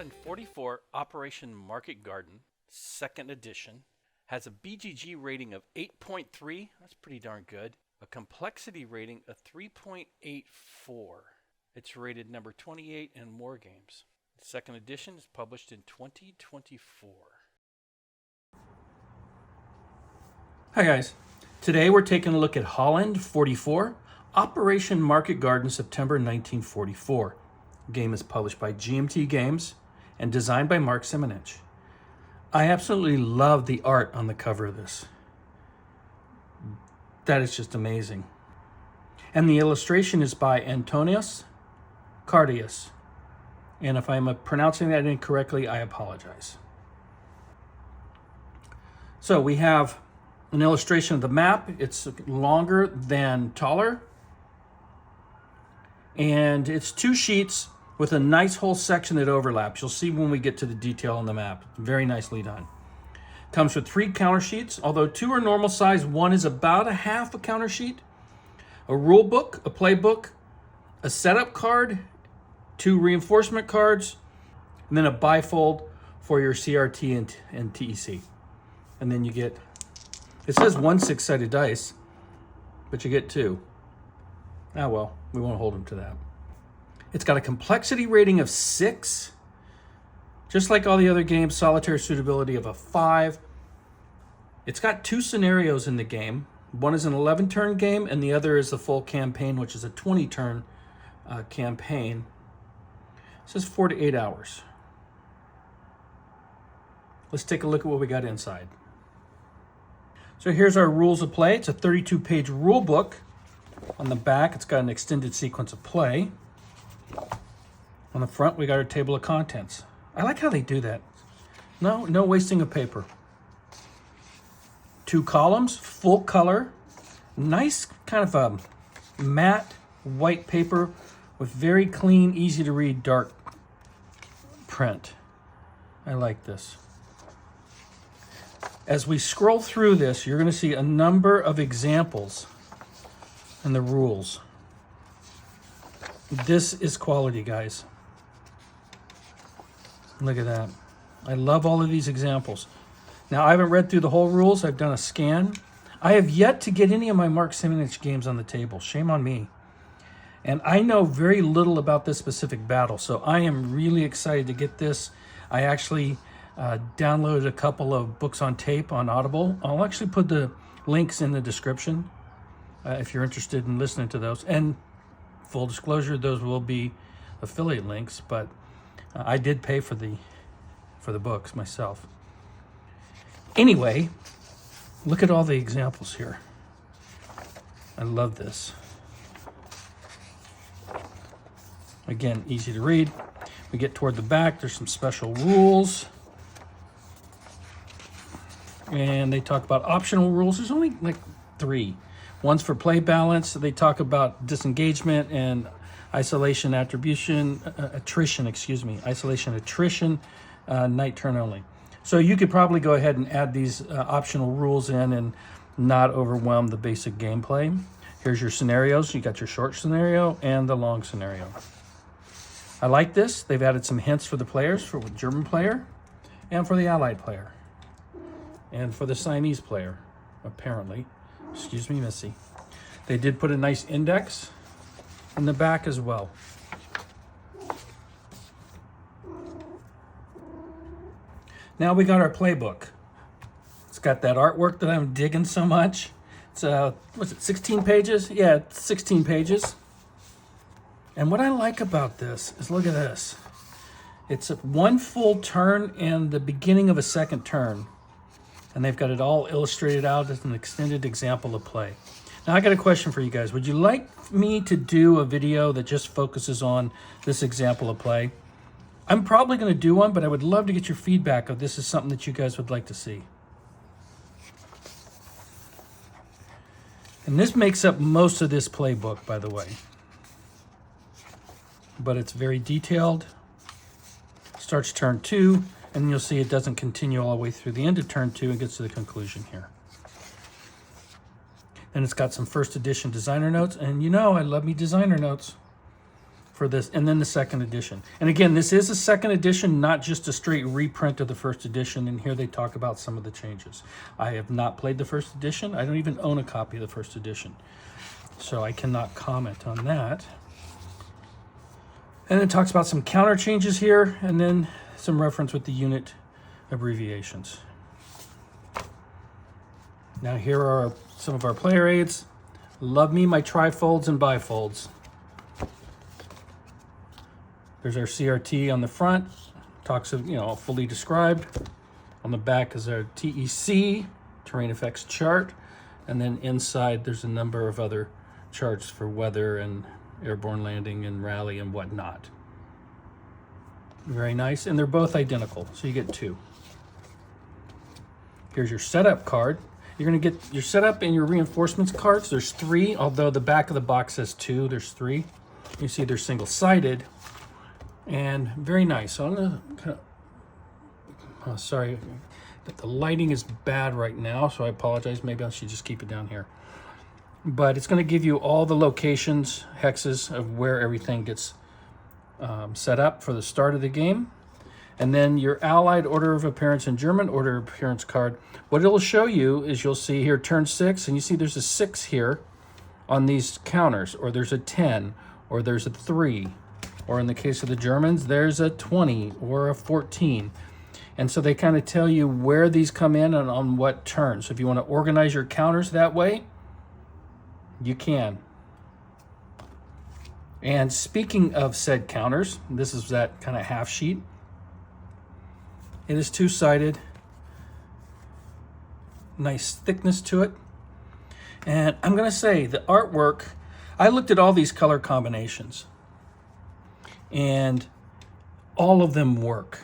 Holland 44 Operation Market Garden, 2nd edition, has a BGG rating of 8.3, that's pretty darn good, a complexity rating of 3.84. It's rated number 28 in War Games. The 2nd edition is published in 2024. Hi guys, today we're taking a look at Holland 44 Operation Market Garden, September 1944. The game is published by GMT Games and designed by Mark Simonich. I absolutely love the art on the cover of this. That is just amazing. And the illustration is by Antonius Cardius. And if I'm pronouncing that incorrectly, I apologize. So we have an illustration of the map. It's longer than taller. And it's 2 sheets with a nice whole section that overlaps. You'll see when we get to the detail on the map. Very nicely done. Comes with 3 counter sheets, although 2 are normal size. 1 is about a half a counter sheet. A rule book, a playbook, a setup card, 2 reinforcement cards, and then a bifold for your CRT and TEC. And then you get, it says 1 6-sided dice, but you get 2. Ah well, we won't hold them to that. It's got a complexity rating of 6. Just like all the other games, solitaire suitability of a 5. It's got 2 scenarios in the game. One is an 11-turn game, and the other is the full campaign, which is a 20-turn campaign. It says 4 to 8 hours. Let's take a look at what we got inside. So here's our rules of play. It's a 32-page rule book. On the back, it's got an extended sequence of play. On the front, we got our table of contents. I like how they do that. No wasting of paper. 2 columns, full color. Nice kind of a matte white paper with very clean, easy to read, dark print. I like this. As we scroll through this, you're going to see a number of examples in the rules. This is quality, guys. Look at that. I love all of these examples. Now, I haven't read through the whole rules. I've done a scan. I have yet to get any of my Mark Simonich games on the table. Shame on me. And I know very little about this specific battle, so I am really excited to get this. I actually downloaded a couple of books on tape on Audible. I'll actually put the links in the description if you're interested in listening to those. And full disclosure, those will be affiliate links, but I did pay for the books myself. Anyway, look at all the examples here. I love this. Again, easy to read. We get toward the back, there's some special rules. And they talk about optional rules. There's only like 3. One's for play balance. They talk about disengagement and isolation attrition, night turn only. So you could probably go ahead and add these optional rules in and not overwhelm the basic gameplay. Here's your scenarios. You got your short scenario and the long scenario. I like this. They've added some hints for the players, for the German player and for the Allied player and for the Siamese player, apparently. Excuse me, Missy. They did put a nice index in the back as well. Now we got our playbook. It's got that artwork that I'm digging so much. It's, what's it, 16 pages? Yeah, it's 16 pages. And what I like about this is, look at this. It's 1 full turn and the beginning of a 2nd turn. And they've got it all illustrated out as an extended example of play. Now I got a question for you guys. Would you like me to do a video that just focuses on this example of play? I'm probably going to do one, but I would love to get your feedback if this is something that you guys would like to see. And this makes up most of this playbook, by the way. But it's very detailed. Starts turn 2, and you'll see it doesn't continue all the way through the end of turn 2 and gets to the conclusion here. And it's got some 1st edition designer notes, and you know I love me designer notes. for this, and then the second edition. And again, this is a second edition, not just a straight reprint of the first edition, and here they talk about some of the changes. I have not played the first edition. I don't even own a copy of the first edition, so I cannot comment on that. And it talks about some counter changes here, and then some reference with the unit abbreviations. Now here are some of our player aids. Love me my trifolds and bifolds. There's our CRT on the front, talks of, fully described. On the back is our TEC, terrain effects chart. And then inside there's a number of other charts for weather and airborne landing and rally and whatnot. Very nice, and they're both identical, so you get 2. Here's your setup card. You're gonna get your setup and your reinforcements cards. There's 3, although the back of the box says 2, there's 3. You see they're single-sided and very nice. So I'm gonna sorry, the lighting is bad right now, so I apologize. Maybe I should just keep it down here. But it's gonna give you all the locations, hexes of where everything gets set up for the start of the game. And then your Allied Order of Appearance and German Order of Appearance card. What it'll show you is you'll see here turn 6, and you see there's a 6 here on these counters, or there's a 10, or there's a 3, or in the case of the Germans, there's a 20 or a 14. And so they kind of tell you where these come in and on what turn. So if you want to organize your counters that way, you can. And speaking of said counters, this is that kind of half sheet. It is 2-sided, nice thickness to it. And I'm gonna say the artwork, I looked at all these color combinations and all of them work.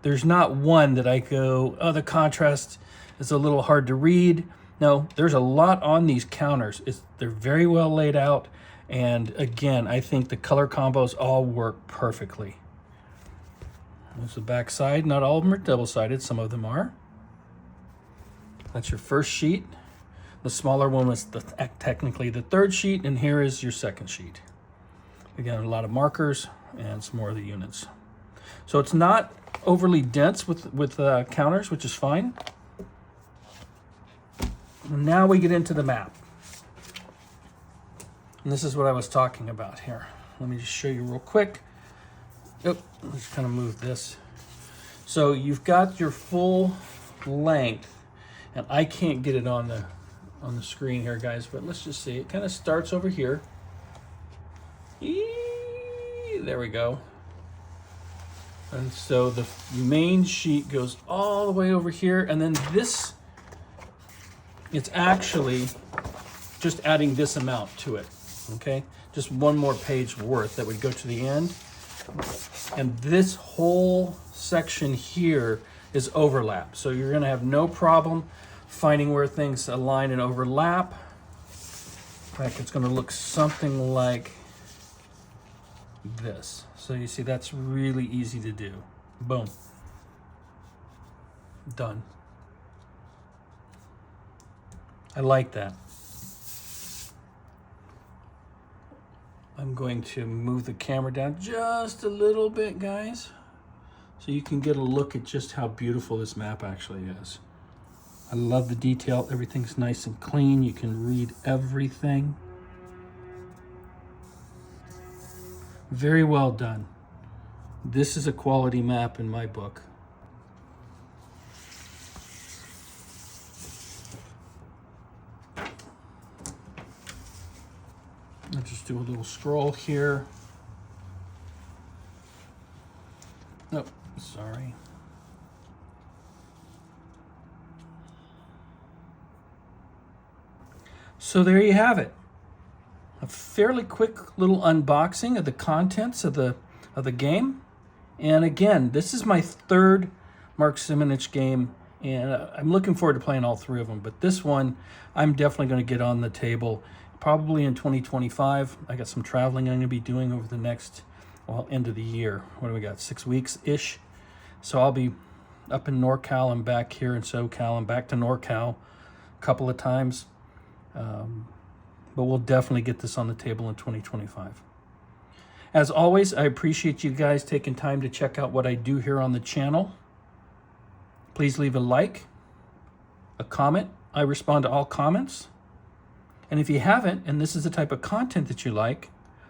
There's not one that I go, oh, the contrast is a little hard to read. No, there's a lot on these counters. They're very well laid out. And again, I think the color combos all work perfectly. There's the back side. Not all of them are double-sided. Some of them are. That's your first sheet. The smaller one was technically the third sheet, and here is your second sheet. Again, a lot of markers and some more of the units. So it's not overly dense with counters, which is fine. Now we get into the map. And this is what I was talking about here. Let me just show you real quick. Oh, let's kind of move this. So you've got your full length, and I can't get it on the screen here, guys, but let's just see. It kind of starts over here. There we go. And so the main sheet goes all the way over here, and then this, it's actually just adding this amount to it, okay? Just one more page worth that would go to the end. And this whole section here is overlap. So you're gonna have no problem finding where things align and overlap. In fact, it's gonna look something like this. So you see, that's really easy to do. Boom. Done. I like that. I'm going to move the camera down just a little bit, guys, so you can get a look at just how beautiful this map actually is. I love the detail. Everything's nice and clean. You can read everything. Very well done. This is a quality map in my book. I'll just do a little scroll here. Oh, sorry. So there you have it. A fairly quick little unboxing of the contents of the game. And again, this is my third Mark Simonich game, and I'm looking forward to playing all 3 of them. But this one, I'm definitely going to get on the table probably in 2025. I got some traveling I'm going to be doing over the next, end of the year. What do we got? 6 weeks-ish. So I'll be up in NorCal and back here in SoCal and back to NorCal a couple of times. But we'll definitely get this on the table in 2025. As always, I appreciate you guys taking time to check out what I do here on the channel. Please leave a like, a comment. I respond to all comments. And if you haven't, and this is the type of content that you like,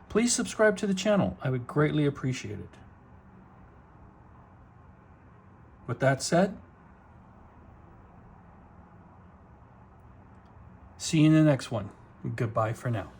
please subscribe to the channel. I would greatly appreciate it. With that said, see you in the next one. Goodbye for now.